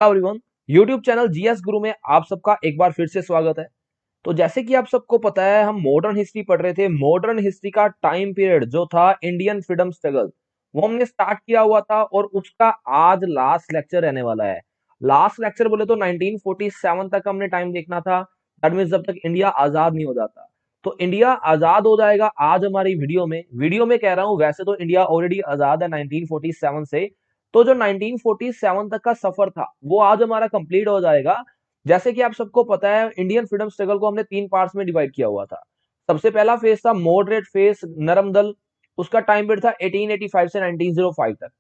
Everyone, YouTube channel GS गुरु में आप सबका एक बार फिर से स्वागत है। तो जैसे कि आप सबको पता है, हम मॉडर्न हिस्ट्री पढ़ रहे थे। मॉडर्न हिस्ट्री का टाइम पीरियड जो था इंडियन फ्रीडम स्ट्रगल, वो हमने स्टार्ट किया हुआ था और उसका आज लास्ट लेक्चर रहने वाला है। लास्ट लेक्चर बोले तो 1947 तक हमने टाइम देखना था। दैट मींस जब तक इंडिया आजाद नहीं हो जाता। तो इंडिया आजाद हो जाएगा आज हमारी वीडियो में कह रहा हूं, वैसे तो इंडिया ऑलरेडी आजाद है 1947 से। तो जो 1947 तक का सफर था वो आज हमारा कंप्लीट हो जाएगा। जैसे कि आप सबको पता है, इंडियन फ्रीडम स्ट्रगल को हमने 3 पार्ट्स में डिवाइड किया हुआ था। सबसे पहला फेज था मॉडरेट फेज, नरम दल। उसका टाइम पीरियड था 1885 से 1905 तक।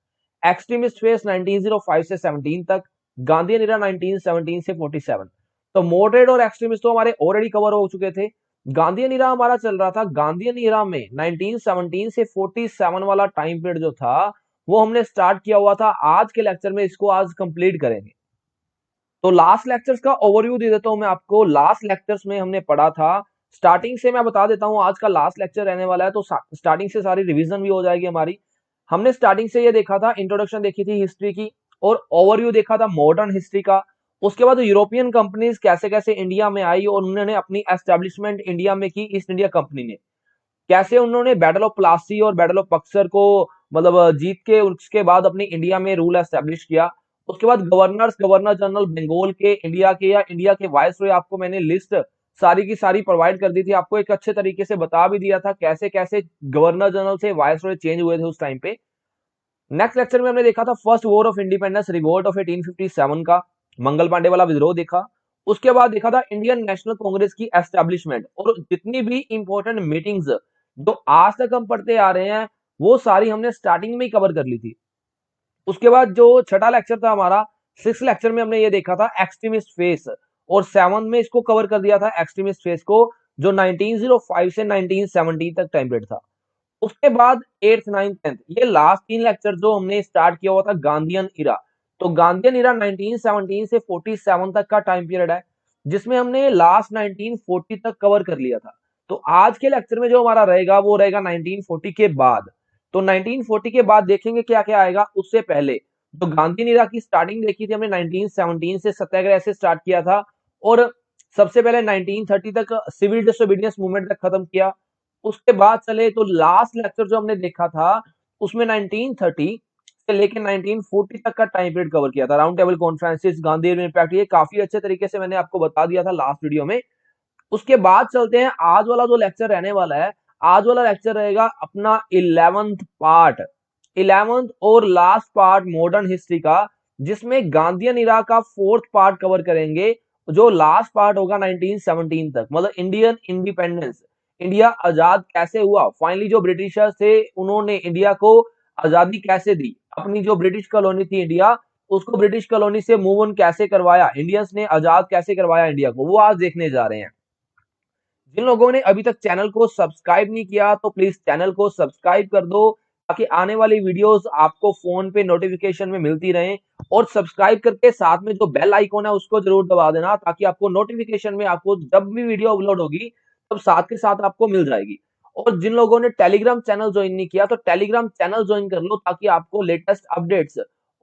एक्सट्रीमिस्ट फेज 1905 से 17 तक। गांधीयन एरा 1917 से 47। तो मॉडरेट और एक्सट्रीमिस्ट तो हमारे ऑलरेडी कवर हो चुके थे। गांधीयन एरा हमारा चल रहा था। गांधीयन एरा में 1917 से 47 वाला टाइम पीरियड जो था वो हमने स्टार्ट किया हुआ था। आज के लेक्चर में इसको आज कंप्लीट करेंगे। तो लास्ट लेक्चर्स का ओवरव्यू दे देता हूं मैं आपको। लास्ट लेक्चर्स में हमने पढ़ा था, स्टार्टिंग से मैं बता देता हूं, आज का लास्ट लेक्चर रहने वाला है तो स्टार्टिंग से सारी रिवीजन भी हो जाएगी हमारी। हमने स्टार्टिंग से ये देखा था, इंट्रोडक्शन देखी थी हिस्ट्री की और ओवरव्यू देखा था मॉडर्न हिस्ट्री का। उसके बाद यूरोपियन कंपनीज कैसे कैसे इंडिया में आई और उन्होंने अपनी एस्टेब्लिशमेंट इंडिया में की। ईस्ट इंडिया कंपनी ने कैसे उन्होंने बैटल ऑफ प्लासी और बैटल ऑफ बक्सर को मतलब जीत के उसके बाद अपनी इंडिया में रूल एस्टेब्लिश किया। उसके बाद गवर्नर जनरल बंगाल के, इंडिया के या इंडिया के वायसरॉय, आपको मैंने लिस्ट सारी की सारी प्रोवाइड कर दी थी। आपको एक अच्छे तरीके से बता भी दिया था कैसे कैसे गवर्नर जनरल से वायसरॉय चेंज हुए थे उस टाइम पे। नेक्स्ट लेक्चर में हमने देखा था first war of independence, revolt of 1857 का, मंगल पांडे वाला विद्रोह देखा। उसके बाद देखा था इंडियन नेशनल कांग्रेस की एस्टेब्लिशमेंट और जितनी भी इंपॉर्टेंट मीटिंग्स जो आज तक हम पढ़ते आ रहे हैं वो सारी हमने स्टार्टिंग में ही कवर कर ली थी। उसके बाद जो छठा लेक्चर था हमारा, सिक्स लेक्चर में हमने ये देखा था एक्सट्रीमिस्ट फेस और सेवन में इसको कवर कर दिया था एक्सट्रीमिस्ट फेस को, जो 1905 से 1917 तक टाइम पीरियड था। उसके बाद एट्थ नाइन्थ टेंथ, ये लास्ट 3 लेक्चर जो हमने स्टार्ट किया हुआ था गांधीयन इरा। तो गांधीयन इरा 1917 से 47 तक का टाइम पीरियड है, जिसमें हमने लास्ट 1940 तक कवर कर लिया था। तो आज के लेक्चर में जो हमारा रहेगा वो रहेगा 1940 के बाद। तो 1940 के बाद देखेंगे क्या क्या आएगा। उससे पहले जो गांधी इरा की स्टार्टिंग देखी थी हमने 1917 से, सत्याग्रह से स्टार्ट किया था और सबसे पहले 1930 तक सिविल डिसोबीडियंस मूवमेंट तक खत्म किया। उसके बाद चले तो लास्ट लेक्चर जो हमने देखा था उसमें 1930 से लेकर 1940 तक का टाइम पीरियड कवर किया था। Round table conferences, Gandhi impact, ये काफी अच्छे तरीके से मैंने आपको बता दिया था लास्ट वीडियो में। उसके बाद चलते हैं आज वाला जो लेक्चर रहने वाला है। आज वाला लेक्चर रहेगा अपना 11th पार्ट, 11th और लास्ट पार्ट मॉडर्न हिस्ट्री का, जिसमें गांधीयन इरा का 4th पार्ट कवर करेंगे। जो लास्ट पार्ट होगा 1917 तक, मतलब इंडियन इंडिपेंडेंस, इंडिया आजाद कैसे हुआ। फाइनली जो ब्रिटिशर्स थे उन्होंने इंडिया को आजादी कैसे दी, अपनी जो ब्रिटिश कॉलोनी थी इंडिया, उसको ब्रिटिश कॉलोनी से मूव ऑन कैसे करवाया, इंडियंस ने आजाद कैसे करवाया इंडिया को, वो आज देखने जा रहे हैं। जिन लोगों ने अभी तक चैनल को सब्सक्राइब नहीं किया तो प्लीज चैनल को सब्सक्राइब कर दो, ताकि आने वाली वीडियोस आपको फोन पे नोटिफिकेशन में मिलती रहें। और सब्सक्राइब करके साथ में जो बेल आइकॉन है उसको जरूर दबा देना, ताकि आपको नोटिफिकेशन में आपको जब भी वीडियो अपलोड होगी तब साथ के साथ आपको मिल जाएगी। और जिन लोगों ने टेलीग्राम चैनल ज्वाइन नहीं किया तो टेलीग्राम चैनल ज्वाइन कर लो, ताकि आपको लेटेस्ट अपडेट्स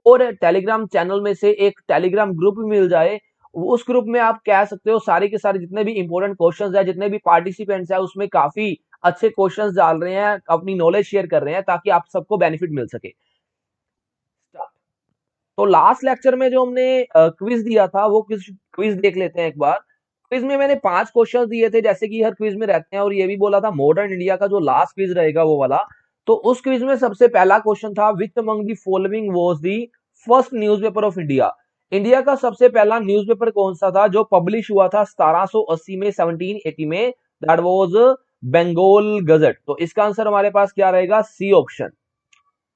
और टेलीग्राम चैनल में से एक टेलीग्राम ग्रुप भी मिल जाए। उस ग्रुप में आप कह सकते हो सारे के सारे जितने भी इंपॉर्टेंट क्वेश्चंस है, जितने भी पार्टिसिपेंट्स है, उसमें काफी अच्छे क्वेश्चंस डाल रहे हैं, अपनी नॉलेज शेयर कर रहे हैं, ताकि आप सबको बेनिफिट मिल सके। तो लास्ट लेक्चर में जो हमने क्विज दिया था वो क्विज देख लेते हैं एक बार। क्विज में मैंने 5 क्वेश्चन दिए थे, जैसे कि हर क्विज में रहते हैं, और ये भी बोला था मॉडर्न इंडिया का जो लास्ट क्विज रहेगा वो वाला। तो उस क्विज में सबसे पहला क्वेश्चन था, which among the following was the first newspaper of India. India का सबसे पहला न्यूज़पेपर कौन सा था जो पब्लिश हुआ था 1780 में, 1780 में? That was Bengal gazette. तो इसका आंसर हमारे पास क्या रहेगा? C option.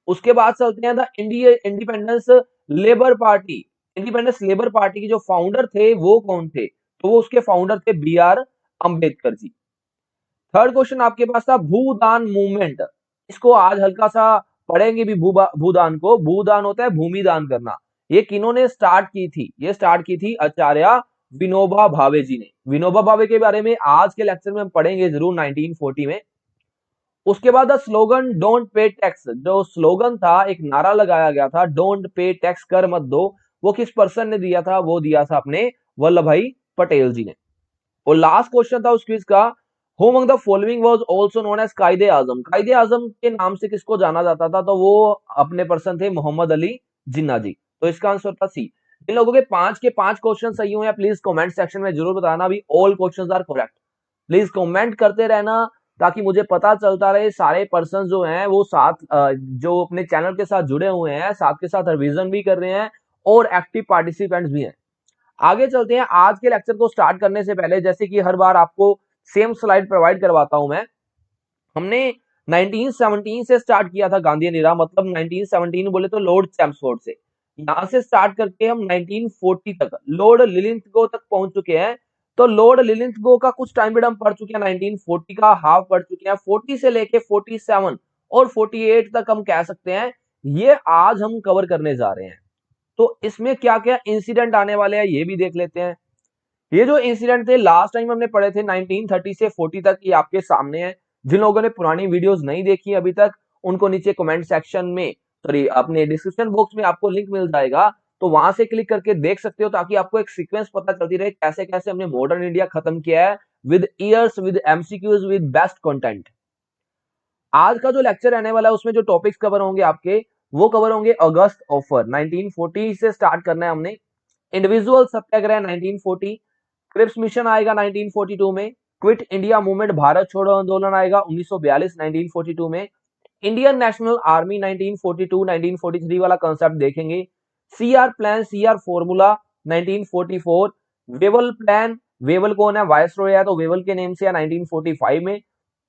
उसके बाद चलते हैं the independence labour party. Independence labour party के जो फाउंडर थे वो कौन थे? तो वो उसके फाउंडर थे B R Ambedkar ji. Third question आपके पास था भूदान मूवमेंट। इसको आज हल्का सा पढ़ेंगे भी। भूदान को, भूदान होता है भूमि दान करना। ये किन्होंने स्टार्ट की थी? ये स्टार्ट की थी आचार्य विनोबा भावे जी ने। विनोबा भावे के बारे में आज के लेक्चर में हम पढ़ेंगे जरूर 1940 में। उसके बाद स्लोगन डोंट पे टैक्स, जो स्लोगन था, एक नारा लगाया गया था, डोंट पे टैक्स, कर मत दो, वो किस पर्सन ने दिया था? वो दिया था अपने वल्लभ भाई पटेल जी ने। और लास्ट क्वेश्चन था उस क्विज का, who among the following was also known as Quaid-e Azam? कायदे आजम के नाम से किसको जाना जाता था? तो वो अपने पर्सन थे मोहम्मद अली जिन्ना जी। तो इसका आंसर था सी। इन लोगों के पांच क्वेश्चन सही हुए हैं, प्लीज कमेंट सेक्शन में जरूर बताना भी all questions are correct. Please comment करते रहना ताकि मुझे पता चलता रहे सारे पर्सन जो हैं वो साथ जो अपने चैनल के साथ जुड़े हुए हैं, साथ के साथ रिवीजन भी कर रहे हैं और एक्टिव पार्टिसिपेंट्स भी हैं। आगे चलते हैं। आज के लेक्चर को स्टार्ट करने से पहले जैसे कि हर बार आपको सेम स्लाइड प्रोवाइड करवाता हूं मैं। हमने 1917 से स्टार्ट किया था गांधी एरा, मतलब 1917 बोले तो लॉर्ड चैम्सफोर्ड से। यहां से स्टार्ट करके हम 1940 तक लॉर्ड लिलिंथगो तक पहुंच चुके हैं। तो लॉर्ड लिलिंथगो का कुछ टाइम पीरियड हम पढ़ चुके हैं, 1940 का हाफ पढ़ चुके हैं, 40 से लेके 47 और 48 तक हम कह सकते हैं ये आज हम कवर करने जा रहे हैं। तो इसमें क्या क्या इंसिडेंट आने वाले हैं ये भी देख लेते हैं। ये जो इंसिडेंट थे लास्ट टाइम हमने पढ़े थे 1930 से 40 तक, ये आपके सामने है। जिन लोगों ने पुरानी वीडियोस नहीं देखी अभी तक उनको नीचे कमेंट सेक्शन में, सॉरी अपने डिस्क्रिप्शन बॉक्स में आपको लिंक मिल जाएगा, तो वहां से क्लिक करके देख सकते हो ताकि आपको एक सीक्वेंस पता चलती रहे कैसे कैसे हमने मॉडर्न इंडिया खत्म किया है, with years, with MCQs, with best content. आज का जो लेक्चर रहने वाला है उसमें जो टॉपिक्स कवर होंगे आपके, वो कवर होंगे अगस्त ऑफर 1940 से स्टार्ट करना है हमने। इंडिविजुअल सत्याग्रह 1940, क्रिप्स मिशन आएगा 1942 में, क्विट इंडिया मूवमेंट भारत छोड़ो आंदोलन आएगा 1942 1942 में, इंडियन नेशनल आर्मी 1942 1943 वाला कंसेप्ट देखेंगे, CR plan CR formula 1944, Wavell plan, Wavell कौन है? वायसरॉय है तो वेवल के नेम से है 1945 में,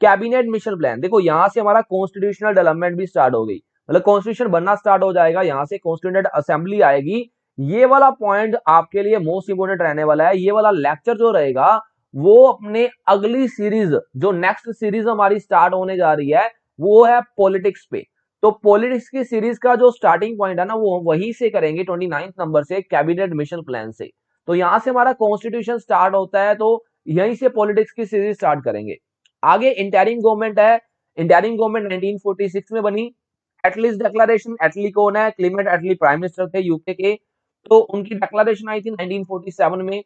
कैबिनेट मिशन प्लान। देखो यहां से हमारा कॉन्स्टिट्यूशनल डेवलपमेंट भी स्टार्ट हो गई, मतलब कॉन्स्टिट्यूशन बनना स्टार्ट हो जाएगा, यहां से कॉन्स्टिट्यूएंट असेंबली आएगी। ये वाला पॉइंट आपके लिए मोस्ट इंपोर्टेंट रहने वाला है। ये वाला लेक्चर जो रहेगा वो अपने अगली सीरीज, जो नेक्स्ट सीरीज हमारी स्टार्ट होने जा रही है वो है पॉलिटिक्स पे। तो पॉलिटिक्स की सीरीज का जो स्टार्टिंग पॉइंट है ना वो वहीं से करेंगे 29 नंबर से, कैबिनेट मिशन प्लान से। तो यहां से हमारा कॉन्स्टिट्यूशन स्टार्ट होता है तो यहीं से पॉलिटिक्स की सीरीज स्टार्ट करेंगे। आगे इंटरिम गवर्नमेंट है। इंटरिम गवर्नमेंट 1946 में बनी। एटलीस्ट डिक्लेरेशन, एटली कौन है? क्लीमेंट एटली प्राइम मिनिस्टर थे यूके के, तो उनकी डिक्लेरेशन आई थी 1947 में।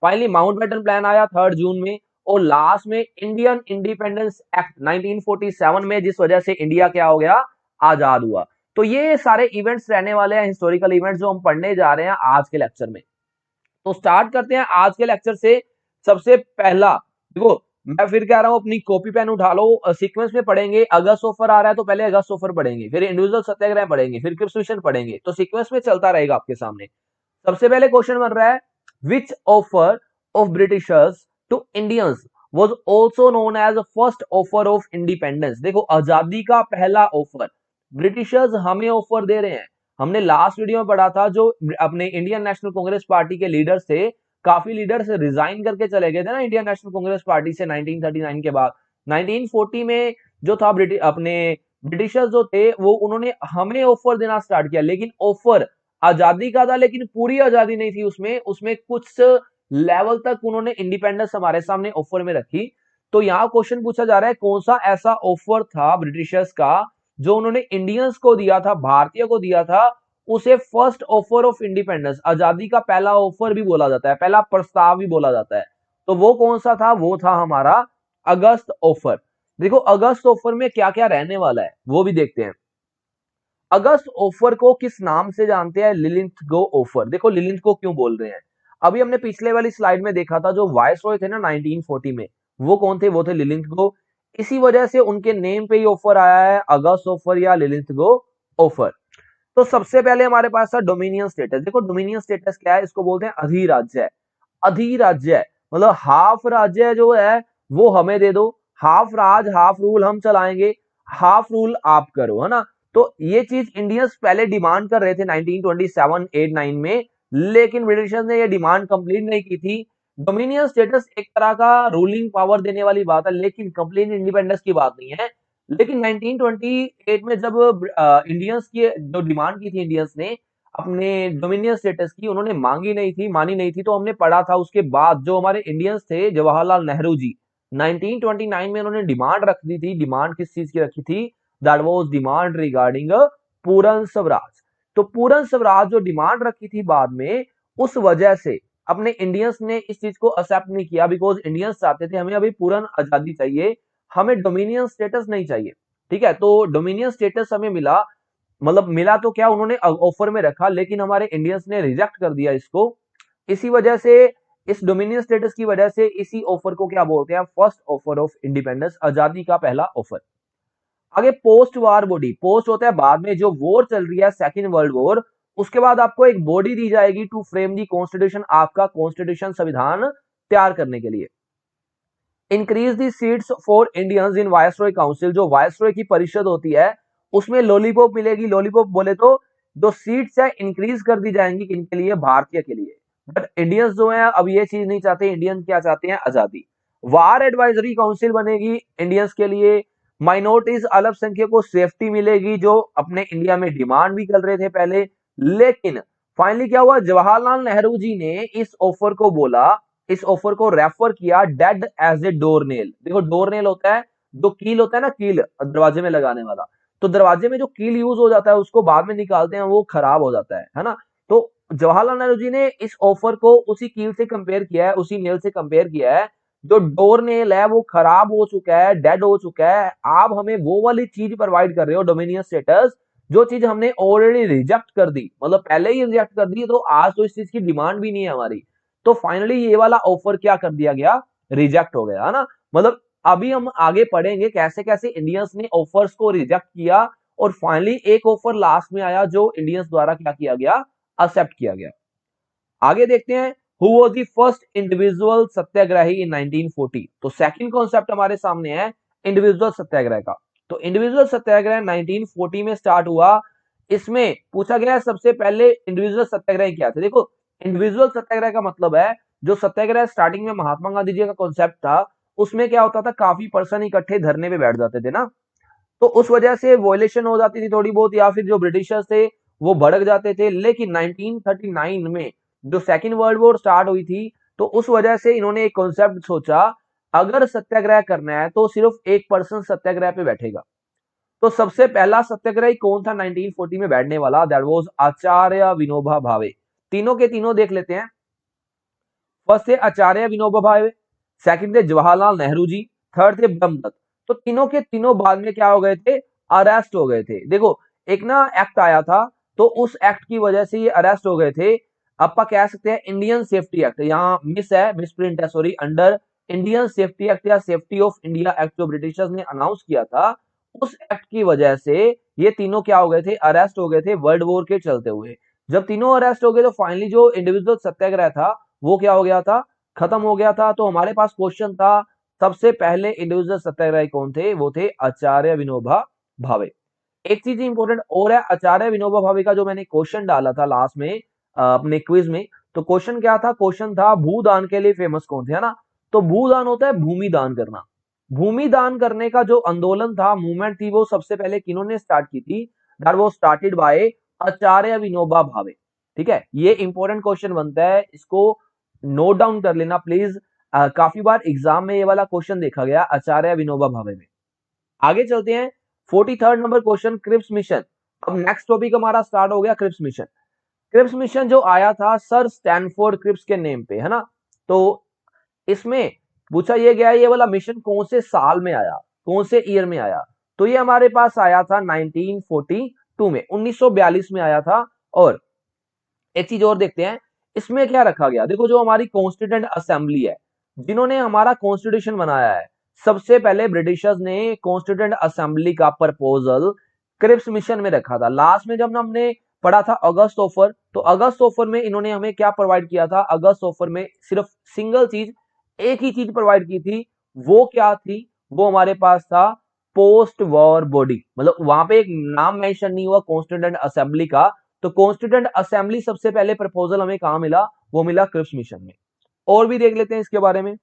फाइनली माउंटबेटन प्लान आया 3 जून में, और लास्ट में इंडियन इंडिपेंडेंस एक्ट 1947 में, जिस वजह से इंडिया क्या हो गया? आजाद हुआ। तो ये सारे इवेंट्स रहने वाले हैं, हिस्टोरिकल इवेंट्स जो हम पढ़ने जा रहे हैं आज के लेक्चर में। तो स्टार्ट करते हैं आज के लेक्चर से। सबसे पहला देखो, मैं फिर कह रहा हूं अपनी कॉपी पेन उठा लो, सीक्वेंस में पढ़ेंगे। अगस्त ऑफर आ रहा है तो पहले अगस्त ऑफर पढ़ेंगे, फिर इंडिविजुअल सत्याग्रह पढ़ेंगे, फिर क्रिप्स मिशन पढ़ेंगे, तो सीक्वेंस में चलता रहेगा आपके सामने। सबसे पहले क्वेश्चन बन रहा है, which offer of Britishers to Indians was also known as first offer of independence? देखो आजादी का पहला ऑफर ब्रिटिशर्स हमें ऑफर दे रहे हैं। हमने लास्ट वीडियो में पढ़ा था जो अपने इंडियन नेशनल कांग्रेस पार्टी के लीडर्स थे, काफी लीडर्स रिजाइन करके चले गए थे ना इंडियन नेशनल कांग्रेस पार्टी से 1939 के बाद। 1940 में जो था अपने ब्रिटिशर्स जो थे वो उन्होंने हमें ऑफर देना स्टार्ट किया, लेकिन ऑफर आजादी का था, लेकिन पूरी आजादी नहीं थी उसमें। उसमें कुछ लेवल तक उन्होंने इंडिपेंडेंस हमारे सामने ऑफर में रखी। तो यहाँ क्वेश्चन पूछा जा रहा है कौन सा ऐसा ऑफर था ब्रिटिशर्स का जो उन्होंने इंडियंस को दिया था, भारतीय को दिया था, उसे फर्स्ट ऑफर ऑफ इंडिपेंडेंस, आजादी का पहला ऑफर भी बोला जाता है, पहला प्रस्ताव भी बोला जाता है। तो वो कौन सा था? वो था हमारा अगस्त ऑफर। देखो अगस्त ऑफर में क्या क्या रहने वाला है वो भी देखते हैं। अगस्त ऑफर को किस नाम से जानते हैं? लिलिंथगो ऑफर। देखो लिलिंथगो क्यों बोल रहे हैं, अभी हमने पिछले वाली स्लाइड में देखा था जो वायसरॉय थे ना 1940 में, वो कौन थे? वो थे लिलिंथगो। इसी वजह से उनके नेम पे ही ऑफर आया है, अगस्त ऑफर या लिलिंथगो ऑफर। तो सबसे पहले हमारे पास था डोमिनियन स्टेटस। देखो डोमिनियन स्टेटस क्या है? इसको बोलते हैं अधिराज्य। अधिराज्य मतलब हाफ राज्य जो है वो हमें दे दो, हाफ राज हाफ रूल हम चलाएंगे, हाफ रूल आप करो, है ना। तो ये चीज इंडियंस पहले डिमांड कर रहे थे 1927-8-9 में, लेकिन ब्रिटिशर्स ने ये डिमांड कंप्लीट नहीं की थी। डोमिनियन स्टेटस एक तरह का रूलिंग पावर देने वाली बात है, लेकिन कंप्लीट इंडिपेंडेंस की बात नहीं है। लेकिन 1928 में जब इंडियंस की जो डिमांड की थी इंडियंस ने अपने डोमिनियन स्टेटस की, उन्होंने मांगी नहीं थी, मानी नहीं थी, तो हमने पढ़ा था उसके बाद जो हमारे इंडियंस थे जवाहरलाल नेहरू जी 1929 में उन्होंने डिमांड रख दी थी। डिमांड किस चीज की रखी थी? दैट वाज डिमांड रिगार्डिंग पूर्ण स्वराज। तो पूर्ण स्वराज जो डिमांड रखी थी बाद में, उस वजह से अपने इंडियंस ने इस चीज को एक्सेप्ट नहीं किया, बिकॉज इंडियंस चाहते थे हमें अभी पूर्ण आजादी चाहिए, हमें डोमिनियन स्टेटस नहीं चाहिए। ठीक है, तो डोमिनियन स्टेटस हमें मिला, मतलब मिला तो क्या, उन्होंने ऑफर में रखा, लेकिन हमारे इंडियंस ने रिजेक्ट कर दिया इसको। इसी वजह से, इस डोमिनियन स्टेटस की वजह से, इसी ऑफर को क्या बोलते हैं, फर्स्ट ऑफर ऑफ इंडिपेंडेंस, आजादी का पहला ऑफर। आगे पोस्ट वार बॉडी, पोस्ट होता है बाद में, जो वॉर चल रही है सेकेंड वर्ल्ड वॉर, उसके बाद आपको एक बॉडी दी जाएगी टू फ्रेम दी कॉन्स्टिट्यूशन, आपका कॉन्स्टिट्यूशन संविधान तैयार करने के लिए। Increase the seats for Indians in viceroy council, जो वायसरॉय की परिषद होती है उसमें लॉलीपॉप मिलेगी। लॉलीपॉप बोले तो जो सीट्स है इंक्रीज कर दी जाएंगी, किनके लिए, भारतीय के लिए। बट इंडियंस जो है अब ये चीज नहीं चाहते, इंडियंस क्या चाहते हैं, आजादी। वार एडवाइजरी काउंसिल बनेगी इंडियंस के लिए। माइनॉरिटीज अल्पसंख्यक को सेफ्टी मिलेगी, जो अपने इंडिया में डिमांड भी कर रहे थे पहले। लेकिन फाइनली क्या हुआ, जवाहरलाल नेहरू जी ने इस ऑफर को बोला, इस ऑफर को रेफर किया dead as a door nail. देखो डोर नेल होता है, जो कील होता है ना, कील दरवाजे में लगाने वाला, तो दरवाजे में जो कील यूज हो जाता है उसको बाद में निकालते हैं, वो खराब हो जाता है ना। तो जवाहरलाल नेहरू जी ने इस ऑफर को उसी कील से कंपेयर किया है, उसी नेल से कंपेयर किया है। जो डोर नेल है वो खराब हो चुका है, डेड हो चुका है, आप हमें वो वाली चीज प्रोवाइड कर रहे हो, डोमिनियन स्टेटस, जो चीज हमने ऑलरेडी रिजेक्ट कर दी, मतलब पहले ही रिजेक्ट कर दी, तो आज तो इस चीज की डिमांड भी नहीं है हमारी। तो फाइनली ये वाला ऑफर क्या कर दिया गया, रिजेक्ट हो गया, है ना। मतलब अभी हम आगे पढ़ेंगे कैसे कैसे इंडियंस ने ऑफर्स को रिजेक्ट किया, और फाइनली एक ऑफर लास्ट में आया जो इंडियंस द्वारा क्या किया गया, एक्सेप्ट किया गया। आगे देखते हैं, who was the first individual satyagrahi in 1940। तो सेकंड कॉन्सेप्ट हमारे सामने है इंडिविजुअल सत्याग्रह का। तो इंडिविजुअल सत्याग्रह 1940 में स्टार्ट हुआ। इसमें पूछा गया है सबसे पहले इंडिविजुअल सत्याग्रह क्या थे। देखो इंडिविजुअल सत्याग्रह का मतलब है, जो सत्याग्रह स्टार्टिंग में महात्मा गांधी जी का कॉन्सेप्ट था, उसमें क्या होता था, काफी पर्सन इकट्ठे धरने पे बैठ जाते थे ना, तो उस वजह से वॉयलेशन हो जाती थी थोड़ी बहुत, या फिर जो ब्रिटिशर्स थे वो भड़क जाते थे। लेकिन 1939 में जो सेकेंड वर्ल्ड वॉर स्टार्ट हुई थी, तो उस वजह से इन्होंने एक कॉन्सेप्ट सोचा, अगर सत्याग्रह करना है तो सिर्फ एक पर्सन सत्याग्रह पे बैठेगा। तो सबसे पहला सत्याग्रही कौन था 1940 में बैठने वाला, दैट वाज आचार्य विनोबा भावे। तीनों के तीनों देख लेते हैं। फर्स्ट थे आचार्य विनोबा भावे, सेकंड थे जवाहरलाल नेहरू जी, थर्ड थे ब्रह्मदत्त। तो तीनों के तीनों बाद में क्या हो गए थे, अरेस्ट हो गए थे। देखो एक ना एक्ट आया था, तो उस एक्ट की वजह से ये अरेस्ट हो गए थे। आपका कह सकते हैं इंडियन सेफ्टी एक्ट, यहाँ मिस है, मिस प्रिंट है sorry, under Indian safety act या सेफ्टी ऑफ इंडिया एक्ट जो ब्रिटिशर्स ने अनाउंस किया था, उस एक्ट की वजह से ये तीनों क्या हो गए थे, अरेस्ट हो गए थे वर्ल्ड वॉर के चलते हुए। जब तीनों अरेस्ट हो गए तो फाइनली जो इंडिविजुअल सत्याग्रह था वो क्या हो गया था, खत्म हो गया था। तो हमारे पास क्वेश्चन था, सबसे पहले इंडिविजुअल सत्याग्रही कौन थे, वो थे आचार्य विनोबा भावे। एक चीज इंपॉर्टेंट और है, आचार्य विनोबा भावे का जो मैंने क्वेश्चन डाला था लास्ट में अपने क्विज में, तो क्वेश्चन क्या था, क्वेश्चन था भूदान के लिए फेमस कौन थे, है ना। तो भूदान होता है भूमि दान करना। भूमि दान करने का जो आंदोलन था, मूवमेंट थी, वो सबसे पहले किन्होंने स्टार्ट की थी, दैट वाज स्टार्टेड बाय आचार्य विनोबा भावे। ठीक है, ये इंपॉर्टेंट क्वेश्चन बनता है, इसको नोट डाउन कर लेना प्लीज। काफी बार एग्जाम में ये वाला क्वेश्चन देखा गया आचार्य विनोबा भावे में। आगे चलते हैं, 43rd number question, Cripps mission. अब नेक्स्ट टॉपिक हमारा स्टार्ट हो गया क्रिप्स मिशन। क्रिप्स मिशन जो आया था सर स्टैनफोर्ड क्रिप्स के नेम पे, है ना। तो इसमें पूछा ये गया, ये वाला मिशन कौन से साल में आया, कौन से ईयर में आया। तो ये हमारे पास आया था 1942 में, 1942 में आया था। और एक चीज और देखते हैं, इसमें क्या रखा गया। देखो जो हमारी कॉन्स्टिट्यूंट असेंबली है, जिन्होंने हमारा कॉन्स्टिट्यूशन बनाया है, सबसे पहले ब्रिटिशर्स ने कॉन्स्टिट्यूंट असेंबली का प्रपोजल क्रिप्स मिशन में रखा था। लास्ट में जब हमने पढ़ा था अगस्त ऑफर, तो अगस्त ऑफर में इन्होंने हमें क्या प्रोवाइड किया था, अगस्त ऑफर में सिर्फ सिंगल चीज, एक ही चीज प्रोवाइड की थी। वो क्या थी, वो हमारे पास था पोस्ट वॉर बॉडी। मतलब वहां पे एक नाम मेंशन नहीं हुआ कॉन्स्टिट्यूंट असेंबली का। तो कॉन्स्टिट्यूंट असेंबली सबसे पहले प्रपोजल हमें कहां मिला, वो मिला क्रिप्स मिशन में। और भी देख लेते हैं इसके बारे में।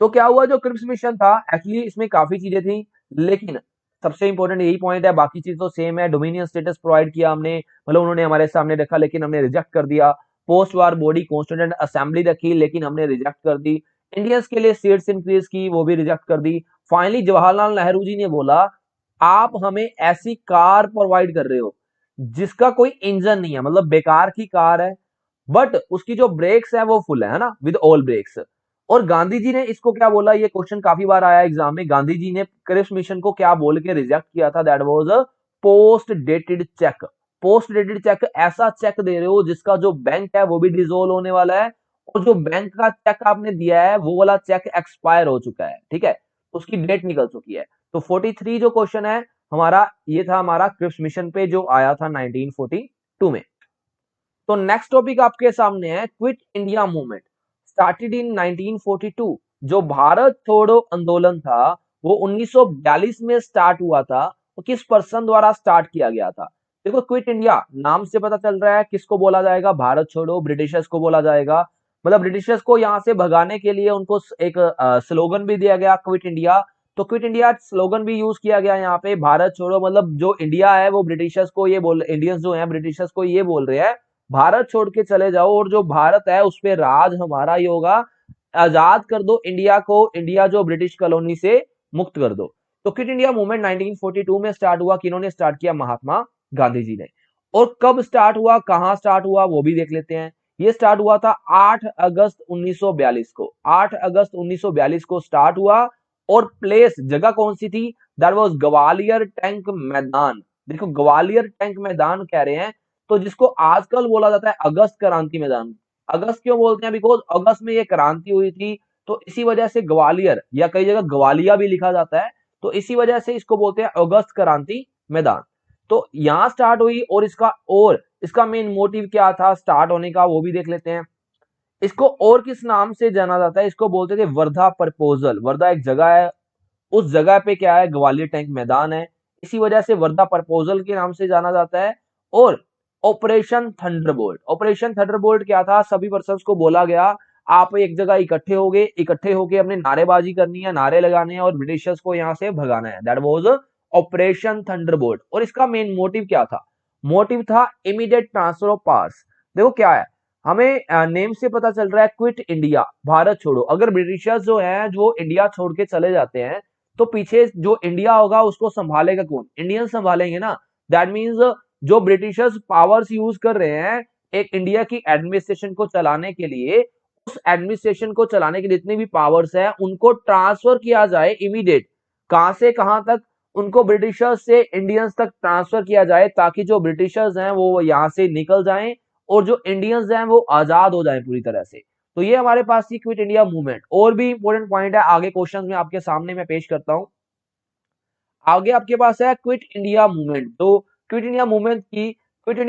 तो क्या हुआ, जो क्रिप्स मिशन था एक्चुअली इसमें काफी चीजें थी, लेकिन सबसे इंपॉर्टेंट यही पॉइंट है, बाकी चीज तो सेम है। डोमिनियन स्टेटस प्रोवाइड किया हमने, मतलब उन्होंने हमारे सामने रखा लेकिन हमने रिजेक्ट कर दिया। पोस्ट वार बॉडी कॉन्स्टिट्यूंट असेंबली रखी लेकिन हमने रिजेक्ट कर दी। इंडियंस के लिए सीट्स इंक्रीज की, वो भी रिजेक्ट कर दी। फाइनली जवाहरलाल नेहरू जी ने बोला, आप हमें ऐसी कार प्रोवाइड कर रहे हो जिसका कोई इंजन नहीं है, मतलब बेकार की कार है, बट उसकी जो ब्रेक्स है वो फुल है ना, विद ऑल ब्रेक्स। और गांधी जी ने इसको क्या बोला, ये क्वेश्चन काफी बार आया एग्जाम में, गांधी जी ने क्रिप्स मिशन को क्या बोल के रिजेक्ट किया था, that was a post dated cheque. Post dated cheque, ऐसा चेक दे रहे हो जिसका जो बैंक है वो भी डिसॉल्व होने वाला है, और जो बैंक का चेक आपने दिया है वो वाला चेक एक्सपायर हो चुका है, ठीक है, उसकी डेट निकल चुकी है। तो 43 जो क्वेश्चन है हमारा, ये था हमारा क्रिप्स मिशन पे जो आया था 1942 में। तो नेक्स्ट टॉपिक आपके सामने है quit India movement started in 1942। जो भारत छोड़ो आंदोलन था वो 1942 में स्टार्ट हुआ था। तो किस पर्सन द्वारा स्टार्ट किया गया था? देखो, क्विट इंडिया नाम से पता चल रहा है किसको बोला जाएगा, भारत छोड़ो, ब्रिटिशर्स को बोला जाएगा। मतलब ब्रिटिशर्स को यहां से भगाने के लिए उनको एक स्लोगन भी दिया गया, क्विट इंडिया। तो क्विट इंडिया स्लोगन भी यूज किया गया यहाँ पे, भारत छोड़ो, मतलब जो इंडिया है वो ब्रिटिशर्स को ये बोल, इंडियंस जो है ब्रिटिशर्स को ये बोल रहे हैं भारत छोड़ के चले जाओ, और जो भारत है उस पे राज हमारा ही होगा, आजाद कर दो इंडिया को, इंडिया जो ब्रिटिश कॉलोनी से मुक्त कर दो। तो क्विट इंडिया मूवमेंट 1942 में स्टार्ट हुआ, किन्होंने स्टार्ट किया? महात्मा गांधी जी ने। और कब स्टार्ट हुआ, कहां स्टार्ट हुआ, वो भी देख लेते हैं। ये स्टार्ट हुआ था 8 अगस्त 1942 को, 8 अगस्त 1942 को स्टार्ट हुआ। और प्लेस, जगह कौन सी थी? दैट वाज ग्वालियर टैंक मैदान। देखो, ग्वालियर टैंक मैदान कह रहे हैं, तो जिसको आजकल बोला जाता है अगस्त क्रांति मैदान। अगस्त क्यों बोलते हैं? बिकॉज अगस्त में ये क्रांति हुई थी, तो इसी वजह से ग्वालियर, या कई जगह ग्वालिया भी लिखा जाता है, तो इसी वजह से इसको बोलते हैं अगस्त क्रांति मैदान। तो यहां स्टार्ट हुई, और इसका मेन मोटिव क्या था स्टार्ट होने का, वो भी देख लेते हैं। इसको और किस नाम से जाना जाता है? इसको बोलते थे वर्धा प्रपोजल। वर्धा एक जगह है, उस जगह पे क्या है? ग्वालियर टैंक मैदान है, इसी वजह से वर्धा प्रपोजल के नाम से जाना जाता है। और ऑपरेशन थंडरबोल्ट, ऑपरेशन थंडरबोल्ट क्या था? सभी पर्संस को बोला गया आप एक जगह इकट्ठे होके अपने नारेबाजी करनी है, नारे लगाने हैं, और ब्रिटिशर्स को यहां से भगाना है। That was operation Thunderbolt. और इसका मेन मोटिव क्या था? मोटिव था इमीडिएट ट्रांसफर ऑफ पावर्स। देखो क्या है, हमें नेम से पता चल रहा है क्विट इंडिया, भारत छोड़ो। अगर ब्रिटिशर्स जो है जो इंडिया छोड़ के चले जाते हैं, तो पीछे जो इंडिया होगा उसको संभालेगा कौन? इंडियन संभालेंगे ना। दैट मीन्स जो ब्रिटिशर्स पावर्स यूज कर रहे हैं एक इंडिया की एडमिनिस्ट्रेशन को चलाने के लिए, उस एडमिनिस्ट्रेशन को चलाने के जितनी भी पावर्स है उनको ट्रांसफर किया जाए इमीडिएट। कहां से कहां तक? उनको ब्रिटिशर्स से इंडियंस तक ट्रांसफर किया जाए, ताकि जो ब्रिटिशर्स हैं वो यहां से निकल जाएं, और जो इंडियंस हैं वो आजाद हो जाएं पूरी तरह से। तो ये हमारे पास थी क्विट इंडिया मूवमेंट। और भी इंपॉर्टेंट पॉइंट है आगे क्वेश्चन में आपके सामने मैं पेश करता हूं। आगे आपके पास है क्विट इंडिया मूवमेंट। तो क्विट इंडिया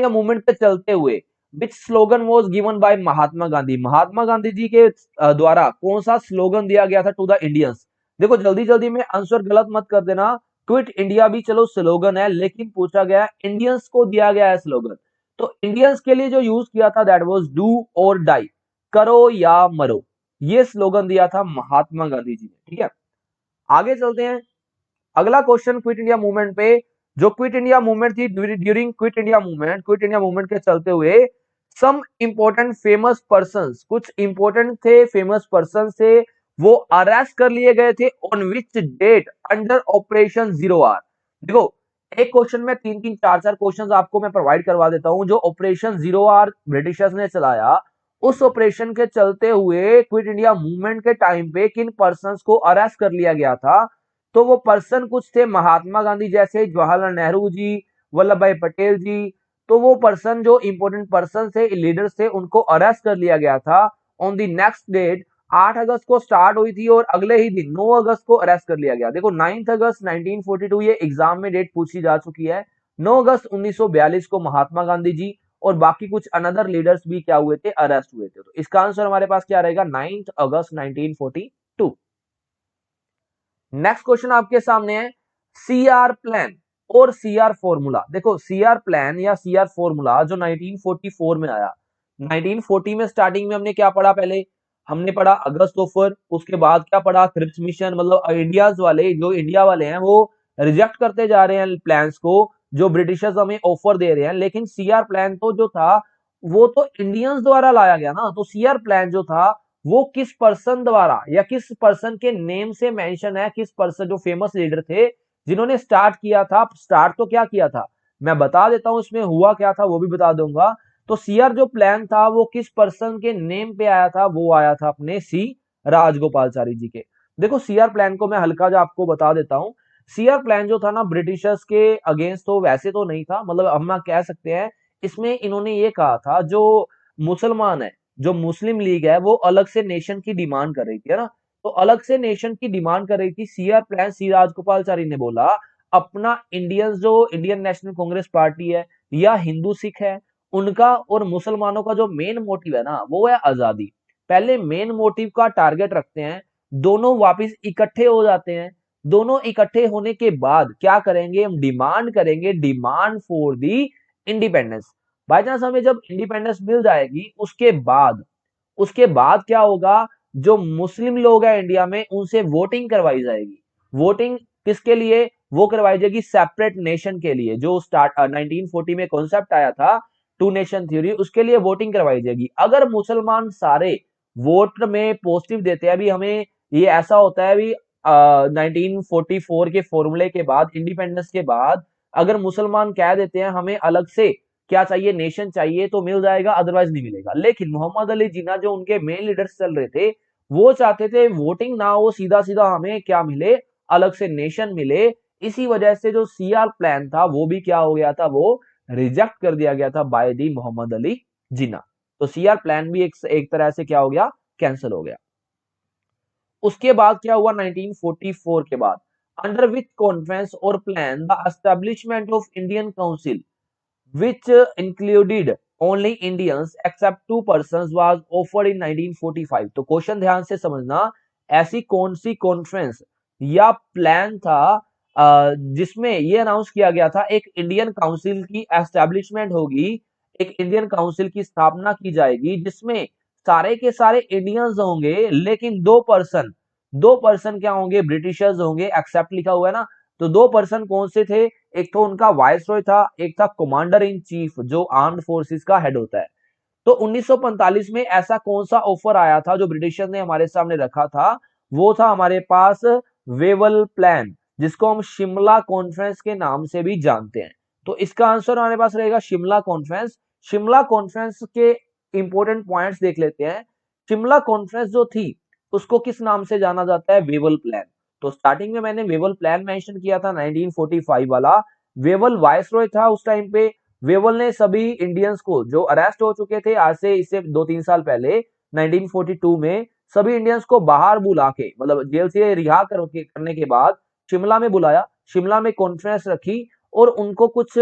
मूवमेंट पे चलते हुए विच slogan was given by Mahatma Gandhi? Mahatma Gandhi ji के द्वारा कौन सा स्लोगन दिया गया था टू द इंडियंस? देखो, जल्दी जल्दी में आंसर गलत मत कर देना। क्विट इंडिया भी चलो स्लोगन है, लेकिन पूछा गया इंडियंस को दिया गया है स्लोगन। तो इंडियंस के लिए जो यूज किया था दैट वाज डू और डाई, करो या मरो। ये स्लोगन दिया था महात्मा गांधी जी ने, ठीक है। आगे चलते हैं। अगला क्वेश्चन क्विट इंडिया मूवमेंट पे, जो क्विट इंडिया मूवमेंट थी, ड्यूरिंग क्विट इंडिया मूवमेंट के चलते हुए सम इंपॉर्टेंट फेमस पर्संस, कुछ इंपॉर्टेंट थे फेमस पर्सन थे, वो अरेस्ट कर लिए गए थे on which date under operation zero hour. देखो, एक क्वेश्चन में तीन तीन चार चार क्वेश्चंस आपको मैं प्रोवाइड करवा देता हूं। जो ऑपरेशन जीरो आर ब्रिटिशर्स ने चलाया, उस ऑपरेशन के चलते हुए क्विट इंडिया मूवमेंट के टाइम पे किन पर्संस को अरेस्ट कर लिया गया था? तो वो पर्सन कुछ थे महात्मा गांधी जैसे, जवाहरलाल नेहरू जी, वल्लभ भाई पटेल जी। तो वो पर्सन जो इंपॉर्टेंट पर्सन थे, लीडर्स थे, उनको अरेस्ट कर लिया गया था ऑन द नेक्स्ट डेट। 8 अगस्त को स्टार्ट हुई थी और अगले ही दिन 9 अगस्त को अरेस्ट कर लिया गया। देखो, 9 अगस्त 1942 ये एग्जाम में डेट पूछी जा चुकी है। 9 अगस्त 1942 को महात्मा गांधी जी और बाकी कुछ अनदर लीडर्स भी क्या हुए थे? अरेस्ट हुए थे। तो इसका आंसर हमारे पास क्या रहेगा? 9 अगस्त 1942। नेक्स्ट क्वेश्चन आपके सामने है सीआर प्लान और सीआर फॉर्मूला। देखो, सीआर प्लान या सीआर फॉर्मूला जो 1944 में आया, 1940 में स्टार्टिंग में हमने क्या पढ़ा? पहले हमने पढ़ा अगस्त ऑफर, उसके बाद क्या पढ़ा? Cripps mission. मतलब इंडियाज वाले, जो इंडिया वाले हैं वो रिजेक्ट करते जा रहे हैं प्लान्स को जो ब्रिटिशर्स हमें ऑफर दे रहे हैं। लेकिन सीआर प्लान तो जो था वो तो इंडियंस द्वारा लाया गया ना। तो सीआर प्लान जो था वो किस पर्सन द्वारा या किस पर्सन के नेम से मेंशन है? किस पर्सन जो फेमस लीडर थे जिन्होंने स्टार्ट किया था? स्टार्ट तो क्या किया था? मैं बता देता हूं इसमें हुआ क्या था, वो भी बता दूंगा। तो सीआर जो प्लान था वो किस पर्सन के नेम पे आया था, वो आया था अपने सी राजगोपालचारी जी के। देखो सीआर प्लान को मैं हल्का जो आपको बता देता हूँ। सीआर प्लान जो था ना ब्रिटिशर्स के अगेंस्ट तो वैसे तो नहीं था, मतलब हम कह सकते हैं इसमें इन्होंने ये कहा था जो मुसलमान है, जो मुस्लिम लीग है वो अलग से नेशन की डिमांड कर रही थी, है ना। तो अलग से नेशन की डिमांड कर रही थी। सीआर प्लान सी राजगोपालचारी ने बोला अपना इंडियंस जो इंडियन नेशनल कांग्रेस पार्टी है या हिंदू सिख है उनका और मुसलमानों का जो मेन मोटिव है ना वो है आजादी। पहले मेन मोटिव का टारगेट रखते हैं, दोनों वापस इकट्ठे हो जाते हैं। दोनों इकट्ठे होने के बाद क्या करेंगे, हम डिमांड करेंगे, demand for the independence. By chance हमें जब इंडिपेंडेंस मिल जाएगी उसके बाद क्या होगा, जो मुस्लिम लोग हैं इंडिया में उनसे वोटिंग करवाई जाएगी। वोटिंग किसके लिए, वो करवाई जाएगी सेपरेट नेशन के लिए। जो स्टार्ट 1940 में कॉन्सेप्ट आया था टू नेशन थ्योरी, उसके लिए वोटिंग करवाई जाएगी। अगर मुसलमान सारे वोट में पॉजिटिव देते हैं, अभी हमें ये ऐसा होता है अभी 1944 के फॉर्मूले के बाद, इंडिपेंडेंस के बाद अगर मुसलमान कह देते हैं हमें अलग से क्या चाहिए, नेशन चाहिए, तो मिल जाएगा, अदरवाइज नहीं मिलेगा। लेकिन मोहम्मद अली जिन्ना जो उनके मेन लीडर्स चल रहे थे वो चाहते थे वोटिंग ना हो, सीधा सीधा हमें क्या मिले, अलग से नेशन मिले। इसी वजह से जो सीआर प्लान था वो भी क्या हो गया था, वो रिजेक्ट कर दिया गया था बाय दी मोहम्मद अली जिन्ना। तो सीआर प्लान भी एक तरह से क्या हो गया, कैंसिल हो गया। उसके बाद क्या हुआ 1944 के बाद, अंडर विच कॉन्फ्रेंस और plan the establishment of Indian council which included only Indians except two persons was offered in 1945। तो क्वेश्चन ध्यान से समझना, ऐसी कौन सी कॉन्फ्रेंस या प्लान था जिसमें ये अनाउंस किया गया था एक इंडियन काउंसिल की एस्टेब्लिशमेंट होगी, एक इंडियन काउंसिल की स्थापना की जाएगी जिसमें सारे के सारे इंडियंस होंगे, लेकिन दो पर्सन क्या होंगे, ब्रिटिशर्स होंगे, एक्सेप्ट लिखा हुआ है ना। तो दो पर्सन कौन से थे, एक तो उनका वायसरॉय था, एक था कमांडर इन चीफ जो आर्म्ड फोर्सेस का हेड होता है। तो 1945 में ऐसा कौन सा ऑफर आया था जो ब्रिटिशर्स ने हमारे सामने रखा था, वो था हमारे पास वेवल प्लान, जिसको हम शिमला कॉन्फ्रेंस के नाम से भी जानते हैं। तो इसका आंसर हमारे पास रहेगा शिमला कॉन्फ्रेंस। शिमला कॉन्फ्रेंस के इंपॉर्टेंट पॉइंट्स देख लेते हैं। शिमला कॉन्फ्रेंस जो थी उसको किस नाम से जाना जाता है, वेवल प्लान। तो स्टार्टिंग में मैंने वेवल प्लान मेंशन किया था 1945 वाला। वेवल वायसरॉय था उस टाइम पे। वेवल ने सभी इंडियंस को जो अरेस्ट हो चुके थे आज से इससे 2-3 साल पहले 1942 में, सभी इंडियंस को बाहर बुला के, मतलब जेल से रिहा करने के बाद शिमला में बुलाया, शिमला में कॉन्फ्रेंस रखी और उनको कुछ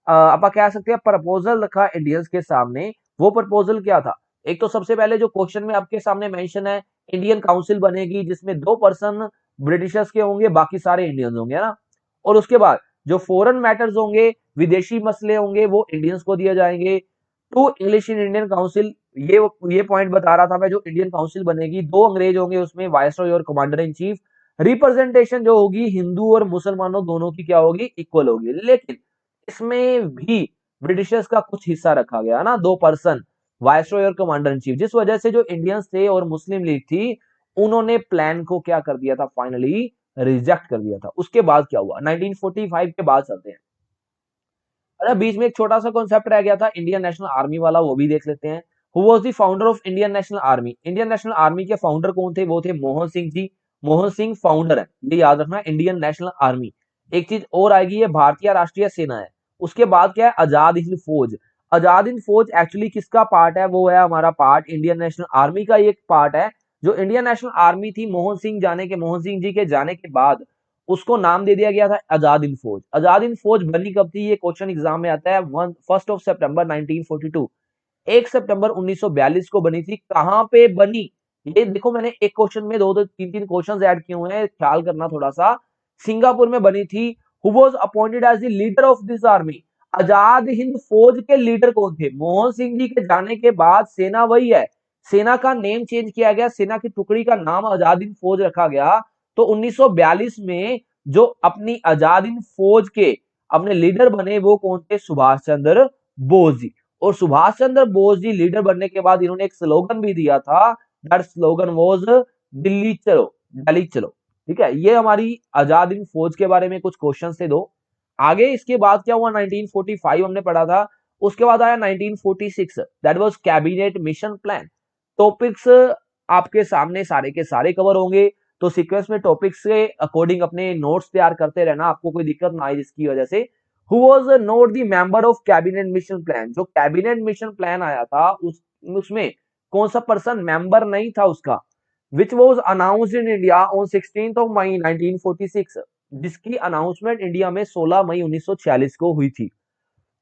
आप कह सकते हैं प्रपोजल रखा इंडियंस के सामने। वो प्रपोजल क्या था, एक तो सबसे पहले जो क्वेश्चन में आपके सामने मेंशन है, इंडियन काउंसिल बनेगी जिसमें दो पर्सन ब्रिटिशर्स के होंगे, बाकी सारे इंडियंस होंगे, है ना। और उसके बाद जो फॉरेन मैटर्स होंगे, विदेशी मसले होंगे, वो इंडियंस को दिए जाएंगे। Two English in Indian council, ये पॉइंट बता रहा था मैं, जो इंडियन काउंसिल बनेगी दो अंग्रेज होंगे उसमें, वायसरॉय और कमांडर इन चीफ। रिप्रेजेंटेशन जो होगी हिंदू और मुसलमानों दोनों की क्या होगी, इक्वल होगी। लेकिन इसमें भी ब्रिटिशर्स का कुछ हिस्सा रखा गया ना, दो पर्सन, वायसरॉय और कमांडर इन चीफ, जिस वजह से जो इंडियंस थे और मुस्लिम लीग थी उन्होंने प्लान को क्या कर दिया था, फाइनली रिजेक्ट कर दिया था। उसके बाद क्या हुआ 1945 के बाद चलते हैं। अरे बीच में एक छोटा सा कॉन्सेप्ट रह गया था इंडियन नेशनल आर्मी वाला, वो भी देख लेते हैं। Who was the founder of Indian national army. Indian national army के फाउंडर कौन थे, वो थे मोहन सिंह जी। मोहन सिंह फाउंडर है, ये याद रखना, इंडियन नेशनल आर्मी। एक चीज और आएगी, ये भारतीय राष्ट्रीय सेना है। उसके बाद क्या है, आजाद हिंद फौज। आजाद हिंद फौज एक्चुअली किसका पार्ट है, वो है हमारा पार्ट इंडियन नेशनल आर्मी का ही एक पार्ट है। जो इंडियन नेशनल आर्मी थी मोहन सिंह जी के जाने के बाद उसको नाम दे दिया गया था आजाद हिंद फौज। आजाद हिंद फौज बनी कब थी, ये क्वेश्चन एग्जाम में आता है, 1 सितंबर 1942। 1 सितंबर 1942 को बनी थी। कहां पे बनी, ये देखो मैंने एक क्वेश्चन में दो दो तीन तीन क्वेश्चन ऐड किए हुए हैं, ख्याल करना थोड़ा सा। सिंगापुर में बनी थी। Who was appointed as the leader of this army. Azad Hind Fauj के लीडर कौन थे, मोहन सिंह जी के जाने के बाद सेना वही है, सेना का नेम चेंज किया गया, सेना की टुकड़ी का नाम आजाद हिंद फौज रखा गया। तो 1942 में जो अपनी आजाद हिंद फौज के अपने लीडर बने वो कौन थे, सुभाष चंद्र बोस जी। और सुभाष चंद्र बोस जी लीडर बनने के बाद इन्होंने एक स्लोगन भी दिया था, दैट स्लोगन वाज दिल्ली चलो, दिल्ली चलो। ठीक है, ये हमारी आजाद हिंद फौज के बारे में कुछ क्वेश्चन थे दो। आगे इसके बाद क्या हुआ, 1945 हमने पढ़ा था। उसके बाद आया 1946, that was cabinet mission plan. Topics आपके सामने सारे के सारे कवर होंगे, तो सीक्वेंस में टॉपिक्स के अकॉर्डिंग अपने नोट्स तैयार करते रहना, आपको कोई दिक्कत ना आए जिसकी वजह से। Who was not the member of cabinet mission plan, जो कैबिनेट मिशन प्लान आया था उसमें कौन सा पर्सन मेंबर नहीं था उसका, which was announced in India on 16 of May 1946, जिसकी अनाउंसमेंट इंडिया में 16 मई 1946 को हुई थी।